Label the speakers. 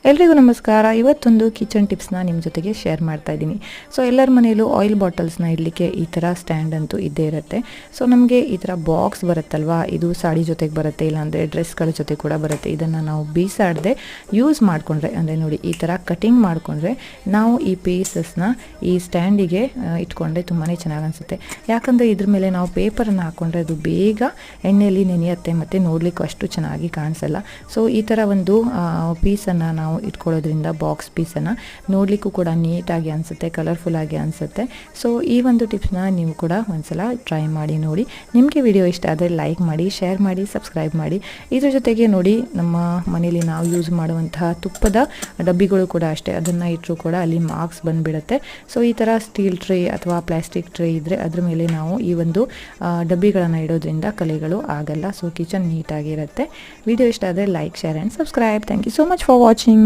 Speaker 1: ಎಲ್ರಿಗೂ ನಮಸ್ಕಾರ. ಇವತ್ತೊಂದು ಕಿಚನ್ ಟಿಪ್ಸ್ನ ನಿಮ್ಮ ಜೊತೆಗೆ ಶೇರ್ ಮಾಡ್ತಾ ಇದ್ದೀನಿ. ಸೊ ಎಲ್ಲರ ಮನೆಯಲ್ಲೂ ಆಯಿಲ್ ಬಾಟಲ್ಸ್ನ ಇಡಲಿಕ್ಕೆ ಈ ಥರ ಸ್ಟ್ಯಾಂಡ್ ಅಂತೂ ಇದ್ದೇ ಇರುತ್ತೆ. ಸೊ ನಮಗೆ ಈ ಥರ ಬಾಕ್ಸ್ ಬರುತ್ತಲ್ವಾ, ಇದು ಸಾಡಿ ಜೊತೆಗೆ ಬರುತ್ತೆ, ಇಲ್ಲಾಂದರೆ ಡ್ರೆಸ್ಗಳ ಜೊತೆ ಕೂಡ ಬರುತ್ತೆ. ಇದನ್ನು ನಾವು ಬೀಸಾಡದೆ ಯೂಸ್ ಮಾಡಿಕೊಂಡ್ರೆ, ಅಂದರೆ ನೋಡಿ ಈ ಥರ ಕಟಿಂಗ್ ಮಾಡಿಕೊಂಡ್ರೆ ನಾವು ಈ ಪೀಸಸ್ನ ಈ ಸ್ಟ್ಯಾಂಡಿಗೆ ಇಟ್ಕೊಂಡ್ರೆ ತುಂಬಾ ಚೆನ್ನಾಗಿ ಅನಿಸುತ್ತೆ. ಯಾಕಂದರೆ ಇದ್ರ ಮೇಲೆ ನಾವು ಪೇಪರನ್ನು ಹಾಕ್ಕೊಂಡ್ರೆ ಅದು ಬೇಗ ಎಣ್ಣೆಯಲ್ಲಿ ನೆನೆಯುತ್ತೆ ಮತ್ತು ನೋಡಲಿಕ್ಕೂ ಅಷ್ಟು ಚೆನ್ನಾಗಿ ಕಾಣಿಸಲ್ಲ. ಸೊ ಈ ಥರ ಒಂದು ಪೀಸನ್ನು ನಾವು ಇಟ್ಕೊಳ್ಳೋದ್ರಿಂದ ಬಾಕ್ಸ್ ಪೀಸನ್ನು ನೋಡಲಿಕ್ಕೂ ಕೂಡ ನೀಟಾಗಿ ಅನಿಸುತ್ತೆ, ಕಲರ್ಫುಲ್ಲಾಗಿ ಅನಿಸುತ್ತೆ. ಸೊ ಈ ಒಂದು ಟಿಪ್ಸ್ನ ನೀವು ಕೂಡ ಒಂದ್ಸಲ ಟ್ರೈ ಮಾಡಿ ನೋಡಿ. ನಿಮಗೆ ವಿಡಿಯೋ ಇಷ್ಟ ಆದರೆ ಲೈಕ್ ಮಾಡಿ, ಶೇರ್ ಮಾಡಿ, ಸಬ್ಸ್ಕ್ರೈಬ್ ಮಾಡಿ. ಇದ್ರ ಜೊತೆಗೆ ನೋಡಿ, ನಮ್ಮ ಮನೇಲಿ ನಾವು ಯೂಸ್ ಮಾಡುವಂತಹ ತುಪ್ಪದ ಡಬ್ಬಿಗಳು ಕೂಡ ಅಷ್ಟೇ, ಅದನ್ನು ಇಟ್ಟರೂ ಕೂಡ ಅಲ್ಲಿ ಮಾರ್ಕ್ಸ್ ಬಂದುಬಿಡುತ್ತೆ. ಸೊ ಈ ಥರ ಸ್ಟೀಲ್ ಟ್ರೇ ಅಥವಾ ಪ್ಲಾಸ್ಟಿಕ್ ಟ್ರೇ ಇದ್ದರೆ ಅದ್ರ ಮೇಲೆ ನಾವು ಈ ಒಂದು ಡಬ್ಬಿಗಳನ್ನು ಇಡೋದ್ರಿಂದ ಕಲೆಗಳು ಆಗಲ್ಲ. So kitchen ನೀಟಾಗಿರುತ್ತೆ. ವಿಡಿಯೋ ಇಷ್ಟ ಆದರೆ like, share and subscribe. Thank you so much for watching.